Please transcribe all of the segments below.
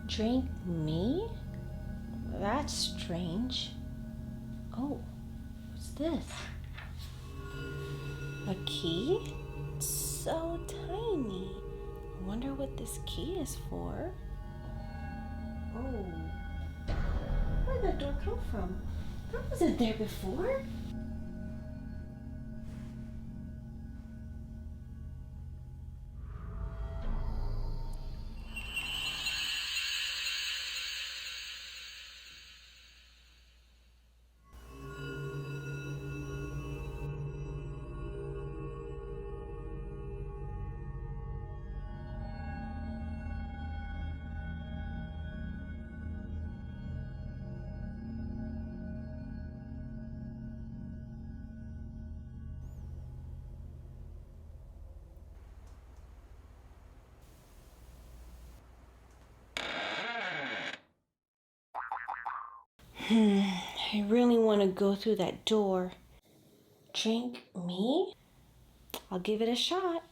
Drink me? That's strange. Oh, what's this? A key? It's so tiny. I wonder what this key is for. Oh, where'd that door come from? That wasn't there before. I really want to go through that door. Drink me? I'll give it a shot.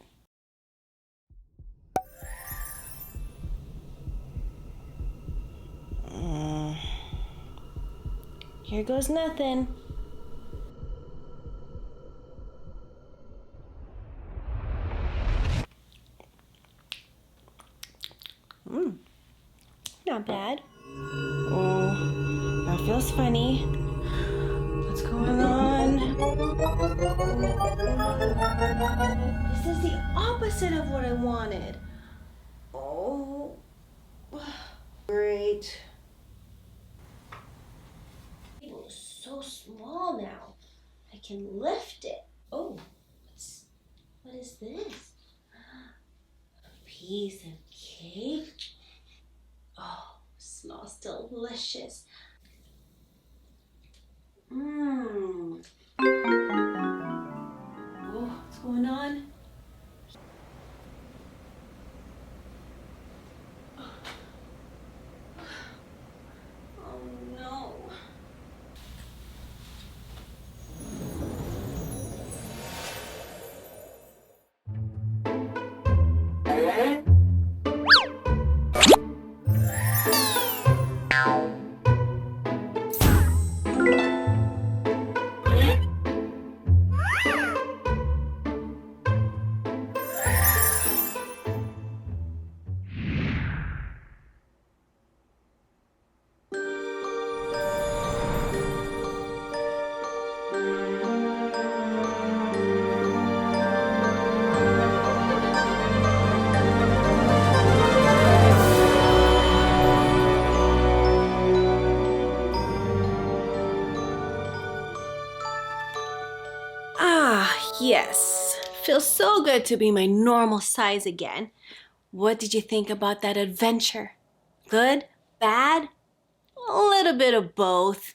Here goes nothing. Not bad. Oh, that feels funny. What's going on? This is the opposite of what I wanted. Oh, great. The table is so small now. I can lift it. Oh, what is this? A piece of cake. Oh, smells delicious. Oh, what's going on? Oh no. Yes, feels so good to be my normal size again. What did you think about that adventure? Good? Bad? A little bit of both.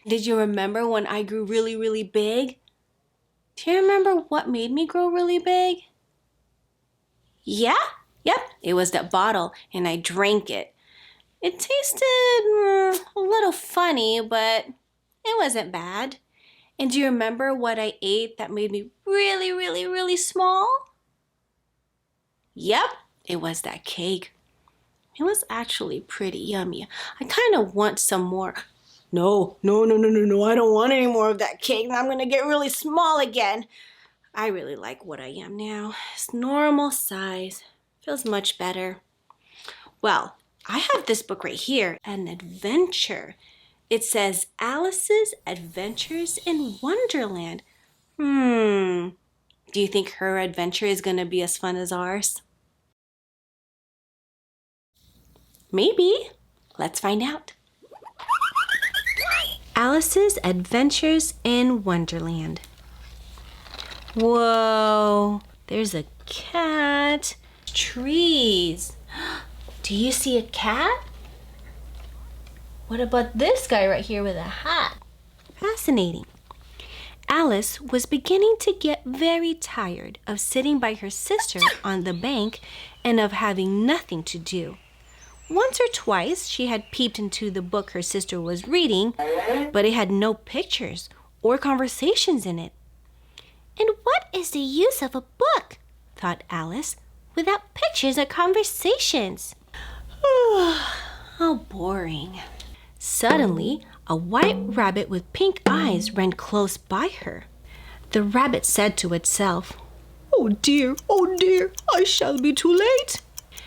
Did you remember when I grew really, really big? Do you remember what made me grow really big? Yeah? Yep, it was that bottle, and I drank it. It tasted a little funny, but it wasn't bad. And do you remember what I ate that made me really, really, really small? Yep, it was that cake. It was actually pretty yummy. I kind of want some more. No, I don't want any more of that cake. I'm gonna get really small again. I really like what I am now. It's normal size. Feels much better. Well, I have this book right here, an adventure. It says Alice's Adventures in Wonderland. Do you think her adventure is going to be as fun as ours? Maybe. Let's find out. Alice's Adventures in Wonderland. Whoa, there's a cat. Trees. Do you see a cat? What about this guy right here with a hat? Fascinating. Alice was beginning to get very tired of sitting by her sister on the bank and of having nothing to do. Once or twice she had peeped into the book her sister was reading, but it had no pictures or conversations in it. And what is the use of a book, thought Alice, without pictures or conversations? How boring. Suddenly, a white rabbit with pink eyes ran close by her. The rabbit said to itself, oh dear, I shall be too late."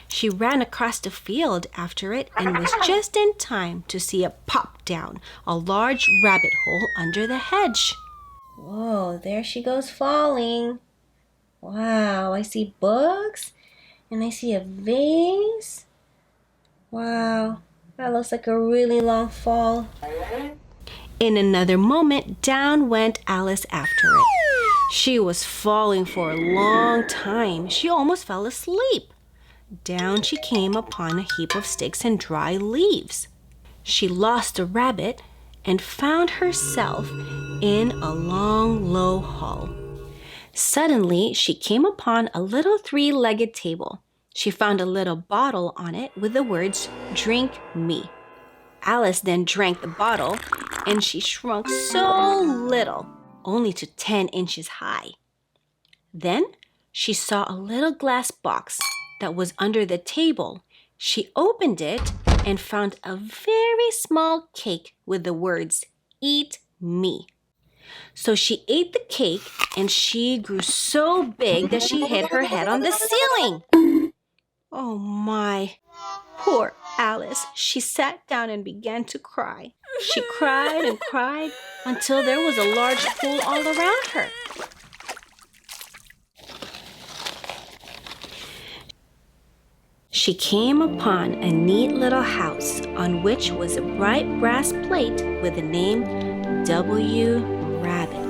She ran across the field after it and was just in time to see it pop down a large rabbit hole under the hedge. Whoa, there she goes falling. Wow, I see bugs and I see a vase. Wow, that looks like a really long fall. In another moment, down went Alice after it. She was falling for a long time. She almost fell asleep. Down she came upon a heap of sticks and dry leaves. She lost the rabbit and found herself in a long, low hall. Suddenly, she came upon a little three-legged table. She found a little bottle on it with the words, "Drink me." Alice then drank the bottle, and she shrunk so little, only to 10 inches high. Then she saw a little glass box that was under the table. She opened it and found a very small cake with the words, "Eat me." So she ate the cake, and she grew so big that she hit her head on the ceiling. Oh my, poor Alice. She sat down and began to cry. She cried and cried until there was a large pool all around her. She came upon a neat little house on which was a bright brass plate with the name W. Rabbit.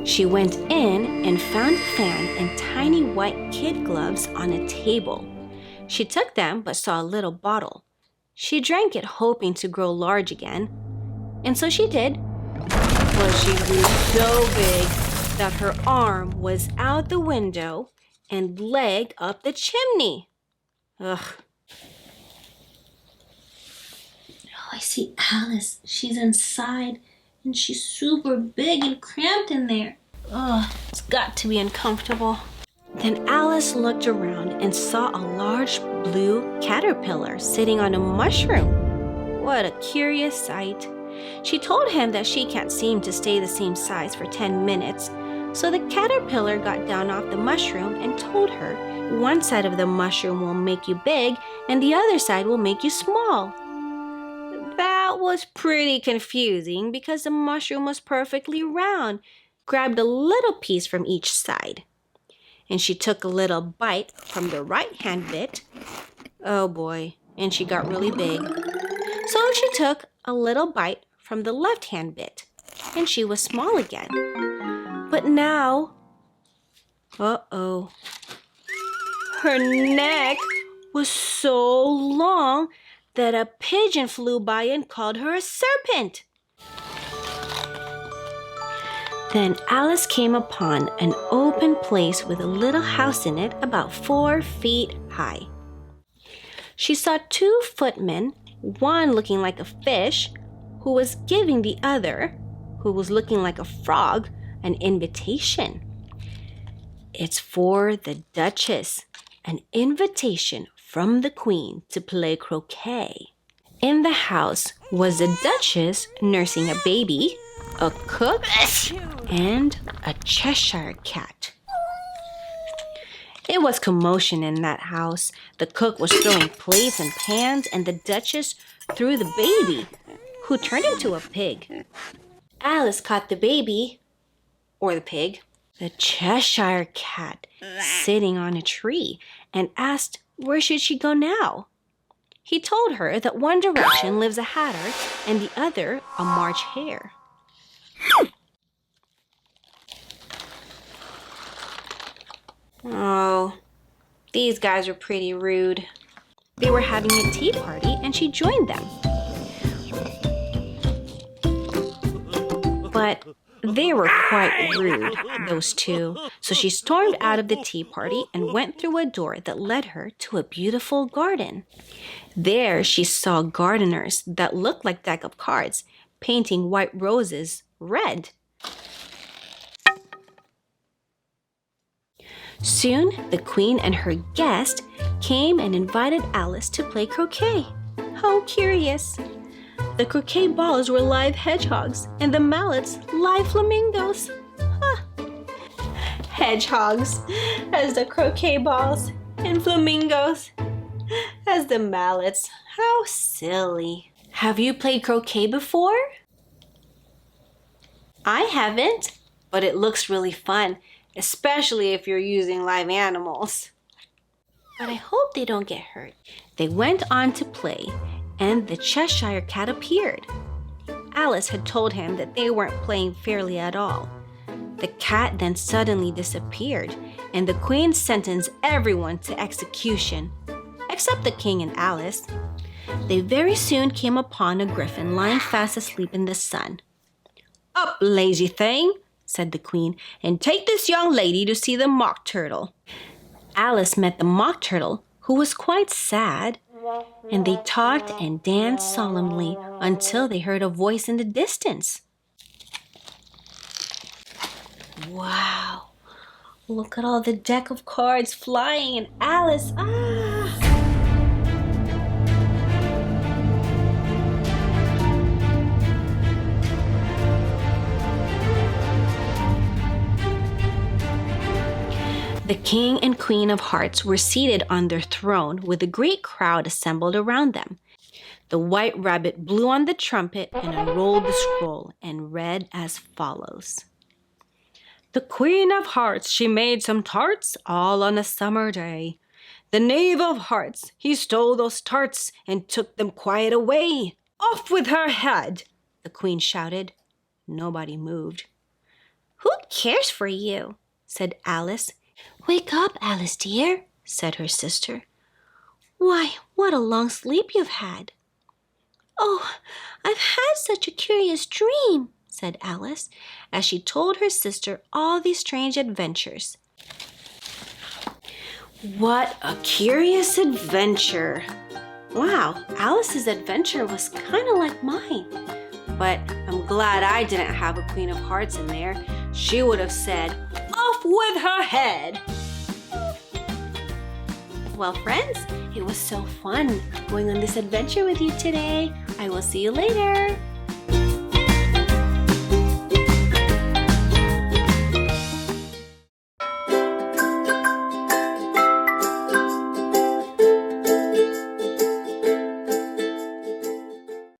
She went in and found a fan and tiny white kid gloves on a table. She took them but saw a little bottle. She drank it hoping to grow large again. And so she did. Well, she grew so big that her arm was out the window and leg up the chimney. Ugh. Oh, I see Alice. She's inside and she's super big and cramped in there. Oh, it's got to be uncomfortable. Then Alice looked around and saw a large blue caterpillar sitting on a mushroom. What a curious sight. She told him that she can't seem to stay the same size for 10 minutes. So the caterpillar got down off the mushroom and told her, one side of the mushroom will make you big and the other side will make you small. That was pretty confusing because the mushroom was perfectly round, grabbed a little piece from each side. And she took a little bite from the right-hand bit. Oh boy, and she got really big. So she took a little bite from the left-hand bit, and she was small again. But now, her neck was so long that a pigeon flew by and called her a serpent. Then Alice came upon an open place with a little house in it about 4 feet high. She saw 2 footmen, one looking like a fish, who was giving the other, who was looking like a frog, an invitation. It's for the Duchess, an invitation from the Queen to play croquet. In the house was the Duchess nursing a baby, a cook, and a Cheshire cat. It was commotion in that house. The cook was throwing plates and pans, and the Duchess threw the baby, who turned into a pig. Alice caught the baby, or the pig, the Cheshire cat, sitting on a tree, and asked where should she go now. He told her that one direction lives a hatter and the other a March hare. Oh, these guys were pretty rude. They were having a tea party and she joined them. But they were quite rude, those two. So she stormed out of the tea party and went through a door that led her to a beautiful garden. There she saw gardeners that looked like deck of cards, painting white roses red. Soon, the queen and her guest came and invited Alice to play croquet. How curious! The croquet balls were live hedgehogs and the mallets live flamingos. Huh. Hedgehogs as the croquet balls and flamingos as the mallets. How silly. Have you played croquet before? I haven't, but it looks really fun, especially if you're using live animals. But I hope they don't get hurt. They went on to play, and the Cheshire Cat appeared. Alice had told him that they weren't playing fairly at all. The cat then suddenly disappeared, and the queen sentenced everyone to execution, except the king and Alice. They very soon came upon a griffin lying fast asleep in the sun. "Up, lazy thing," said the queen, "and take this young lady to see the mock turtle." Alice met the mock turtle, who was quite sad, and they talked and danced solemnly until they heard a voice in the distance. Wow! Look at all the deck of cards flying, and Alice, The king and queen of hearts were seated on their throne with a great crowd assembled around them. The white rabbit blew on the trumpet and unrolled the scroll and read as follows. "The queen of hearts, she made some tarts all on a summer day. The knave of hearts, he stole those tarts and took them quiet away. Off with her head!" the queen shouted. Nobody moved. "Who cares for you?" said Alice. "Wake up, Alice dear," said her sister. "Why, what a long sleep you've had." "Oh, I've had such a curious dream," said Alice, as she told her sister all these strange adventures. What a curious adventure! Wow, Alice's adventure was kind of like mine. But I'm glad I didn't have a Queen of Hearts in there. She would have said, "Off with her head!" Well, friends, it was so fun going on this adventure with you today. I will see you later.